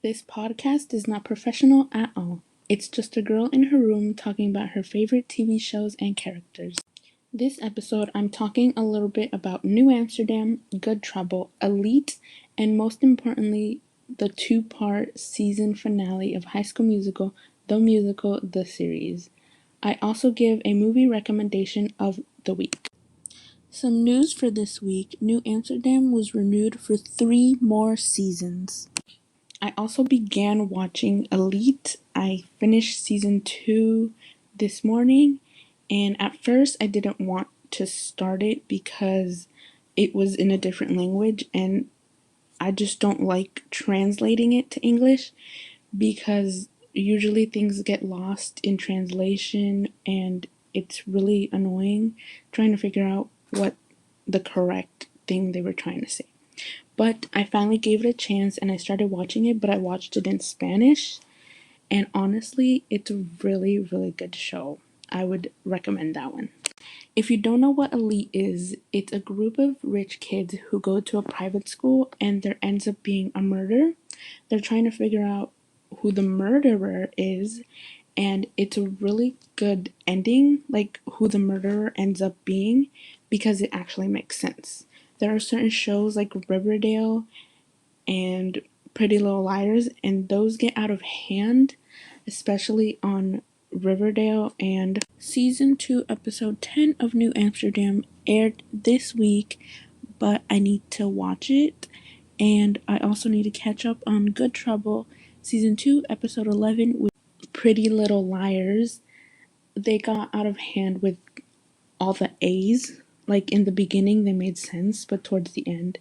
This podcast is not professional at all. It's just a girl in her room talking about her favorite TV shows and characters. This episode, I'm talking a little bit about New Amsterdam, Good Trouble, Elite, and most importantly, the two-part season finale of High School Musical, the series. I also give a movie recommendation of the week. Some news for this week: New Amsterdam was renewed for 3 more seasons. I also began watching Elite. I finished season 2 this morning, and at first I didn't want to start it because it was in a different language, and I just don't like translating it to English because usually things get lost in translation, and it's really annoying trying to figure out what the correct thing they were trying to say. But I finally gave it a chance and I started watching it, but I watched it in Spanish. And honestly, it's a really, really good show. I would recommend that one. If you don't know what Elite is, it's a group of rich kids who go to a private school and there ends up being a murder. They're trying to figure out who the murderer is, and it's a really good ending, like who the murderer ends up being, because it actually makes sense. There are certain shows like Riverdale and Pretty Little Liars, and those get out of hand, especially on Riverdale. And season 2 episode 10 of New Amsterdam aired this week, but I need to watch it, and I also need to catch up on Good Trouble season 2 episode 11 with Pretty Little Liars. They got out of hand with all the A's. Like in the beginning they made sense, but towards the end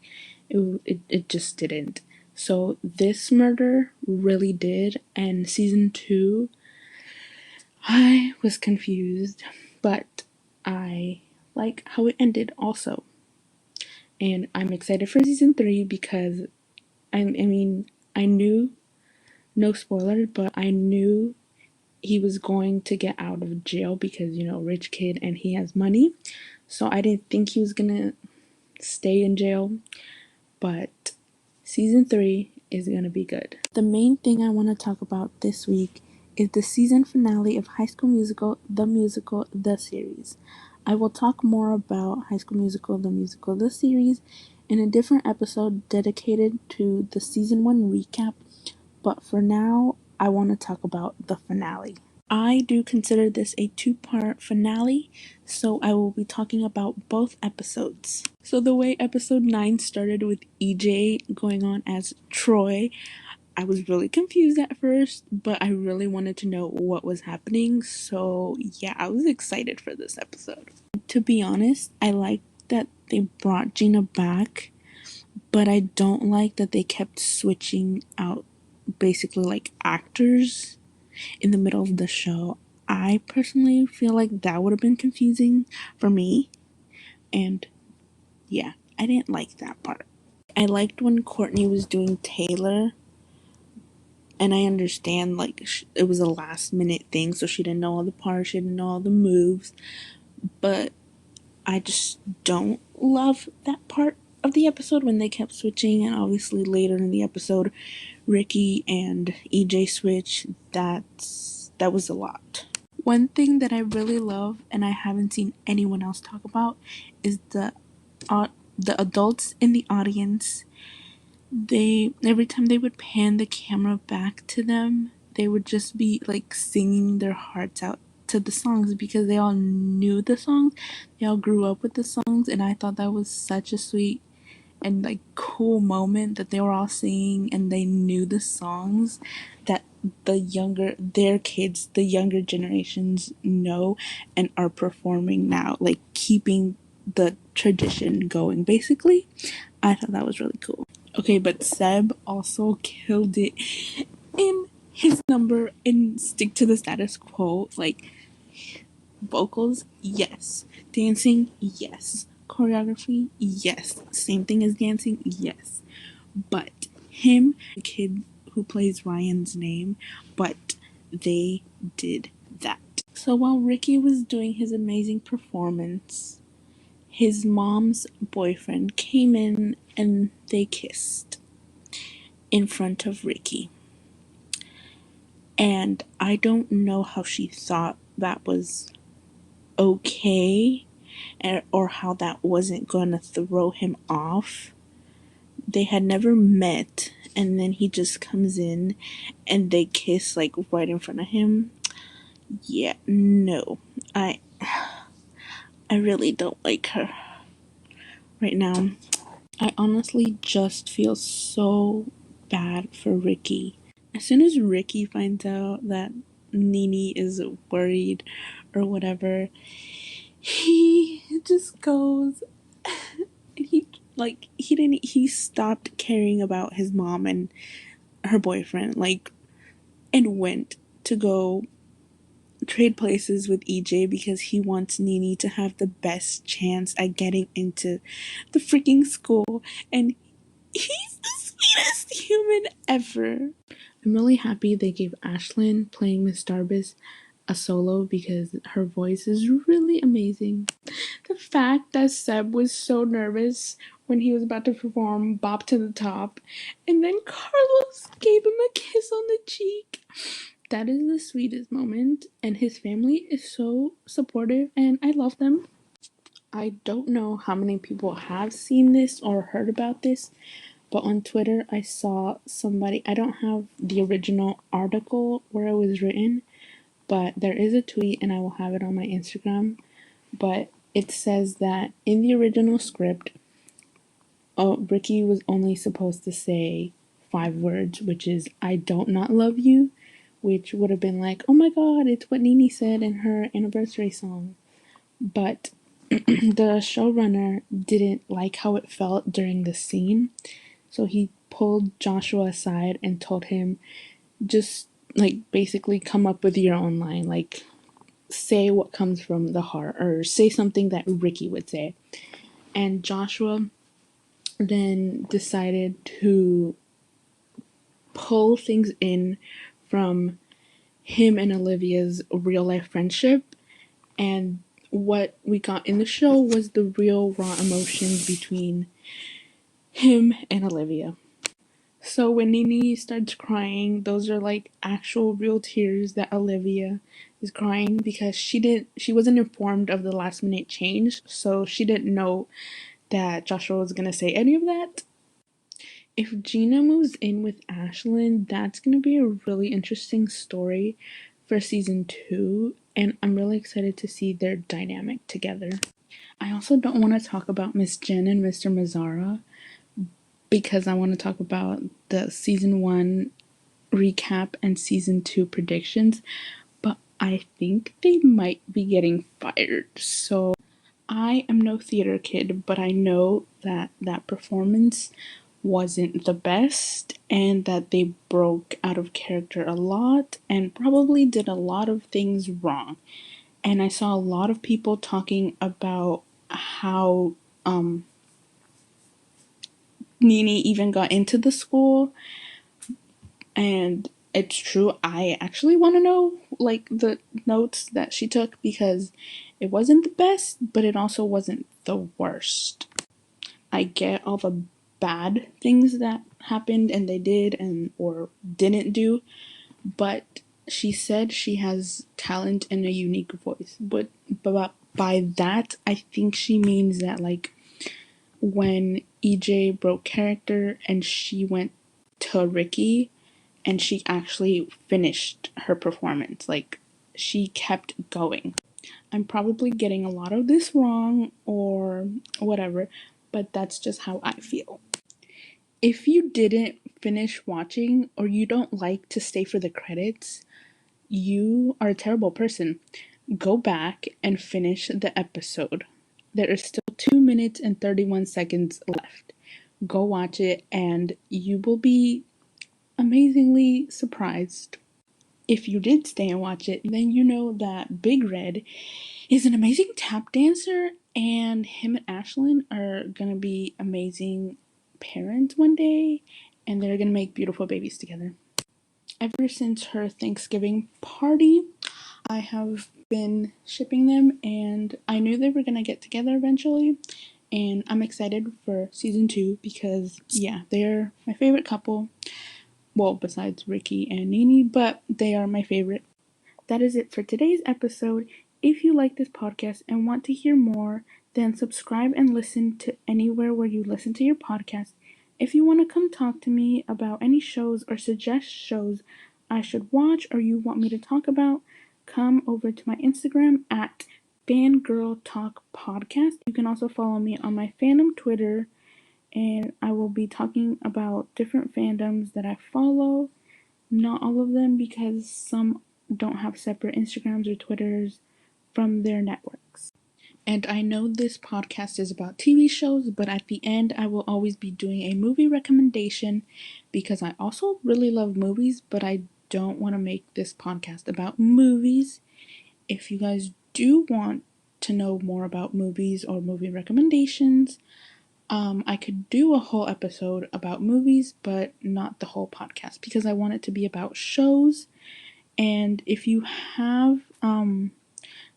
it just didn't. So this murder really did, and season 2 I was confused, but I like how it ended also. And I'm excited for season 3 because I knew, no spoilers, but I knew he was going to get out of jail because, rich kid and he has money. So I didn't think he was gonna stay in jail, but season 3 is gonna be good. The main thing I want to talk about this week is the season finale of High School Musical, the series. I will talk more about High School Musical, the series in a different episode dedicated to the season 1 recap, but for now, I want to talk about the finale. I do consider this a 2-part finale, so I will be talking about both episodes. So the way episode 9 started with EJ going on as Troy, I was really confused at first, but I really wanted to know what was happening, so yeah, I was excited for this episode. To be honest, I like that they brought Gina back, but I don't like that they kept switching out basically like actors in the middle of the show. I personally feel like that would have been confusing for me, and yeah, I didn't like that part. I liked when Courtney was doing Taylor, and I understand like it was a last minute thing, so she didn't know all the parts, she didn't know all the moves, but I just don't love that part of the episode when they kept switching. And obviously later in the episode Ricky and EJ switch. That was a lot. One thing that I really love, and I haven't seen anyone else talk about, is the adults in the audience. They, every time they would pan the camera back to them, they would just be like singing their hearts out to the songs because they all knew the songs. They all grew up with the songs, and I thought that was such a sweet and like cool moment that they were all singing and they knew the songs that their kids, the younger generations know and are performing now, like keeping the tradition going basically. I thought that was really cool. Okay, but Seb also killed it in his number in Stick to the Status Quo. Like, vocals, yes. Dancing, yes. Choreography, yes. Same thing as dancing, yes. But him, the kid who plays Ryan's name, but they did that. So while Ricky was doing his amazing performance, his mom's boyfriend came in and they kissed in front of Ricky. And I don't know how she thought that was okay, or how that wasn't gonna throw him off. They had never met, and then he just comes in and they kiss like right in front of him. Yeah, no. I really don't like her right now. I honestly just feel so bad for Ricky. As soon as Ricky finds out that Nini is worried or whatever, he just goes and he stopped caring about his mom and her boyfriend, like, and went to go trade places with EJ because he wants Nini to have the best chance at getting into the freaking school, and he's the sweetest human ever. I'm really happy they gave Ashlyn playing Miss Darbus a solo because her voice is really amazing. The fact that Seb was so nervous when he was about to perform Bop to the Top, and then Carlos gave him a kiss on the cheek. That is the sweetest moment, and his family is so supportive, and I love them. I don't know how many people have seen this or heard about this, but on Twitter I saw somebody, I don't have the original article where it was written, but there is a tweet and I will have it on my Instagram. But it says that in the original script, Ricky was only supposed to say 5 words, which is "I don't not love you," which would have been like, "Oh my God, it's what Nini said in her anniversary song." But the showrunner didn't like how it felt during the scene, so he pulled Joshua aside and told him, just like basically come up with your own line, like say what comes from the heart or say something that Ricky would say. And Joshua then decided to pull things in from him and Olivia's real life friendship, and what we got in the show was the real raw emotions between him and Olivia. So when Nini starts crying, those are like actual real tears that Olivia is crying because she wasn't informed of the last minute change, so she didn't know that Joshua was gonna say any of that. If Gina moves in with Ashlyn, that's gonna be a really interesting story for season 2, and I'm really excited to see their dynamic together. I also don't want to talk about Miss Jen and Mr. Mazzara because I want to talk about the season 1 recap and season 2 predictions, but I think they might be getting fired. So I am no theater kid, but I know that that performance wasn't the best and that they broke out of character a lot and probably did a lot of things wrong. And I saw a lot of people talking about how Nini even got into the school, and it's true. I actually want to know like the notes that she took because it wasn't the best, but it also wasn't the worst. I get all the bad things that happened and they did and or didn't do, but she said she has talent and a unique voice. But by that, I think she means that like when EJ broke character and she went to Ricky and she actually finished her performance, like she kept going. I'm probably getting a lot of this wrong or whatever, but that's just how I feel. If you didn't finish watching or you don't like to stay for the credits, you are a terrible person. Go back and finish the episode. There is still 2 minutes and 31 seconds left. Go watch it and you will be amazingly surprised. If you did stay and watch it, then you know that Big Red is an amazing tap dancer, and him and Ashlyn are gonna be amazing parents one day, and they're gonna make beautiful babies together. Ever since her Thanksgiving party, I have been shipping them, and I knew they were gonna get together eventually, and I'm excited for season 2 because, yeah, they're my favorite couple. Well, besides Ricky and Nene, but they are my favorite. That is it for today's episode. If you like this podcast and want to hear more, then subscribe and listen to anywhere where you listen to your podcast. If you want to come talk to me about any shows or suggest shows I should watch or you want me to talk about, come over to my Instagram at Fangirl Talk Podcast. You can also follow me on my fandom Twitter, and I will be talking about different fandoms that I follow. Not all of them, because some don't have separate Instagrams or Twitters from their networks. And I know this podcast is about TV shows, but at the end, I will always be doing a movie recommendation because I also really love movies, but I don't want to make this podcast about movies. If you guys do want to know more about movies or movie recommendations, I could do a whole episode about movies, but not the whole podcast because I want it to be about shows. And if you have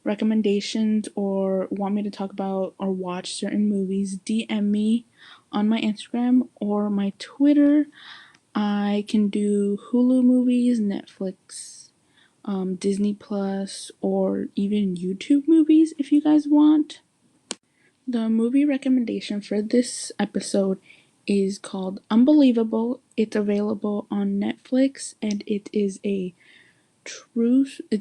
recommendations or want me to talk about or watch certain movies, DM me on my Instagram or my Twitter. I can do Hulu movies, Netflix, Disney Plus, or even YouTube movies if you guys want. The movie recommendation for this episode is called Unbelievable. It's available on Netflix, and it's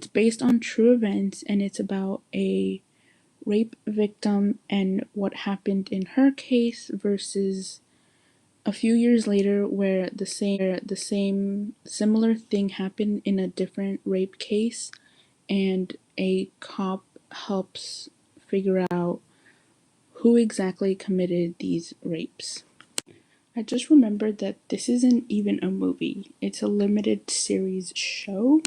based on true events, and it's about a rape victim and what happened in her case versus a few years later where the same similar thing happened in a different rape case, and a cop helps figure out who exactly committed these rapes. I just remembered that this isn't even a movie, it's a limited series show.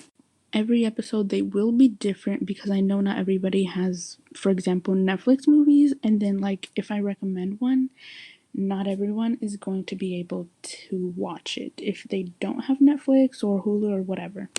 Every episode they will be different because I know not everybody has, for example, Netflix movies, and then like if I recommend one, not everyone is going to be able to watch it if they don't have Netflix or Hulu or whatever.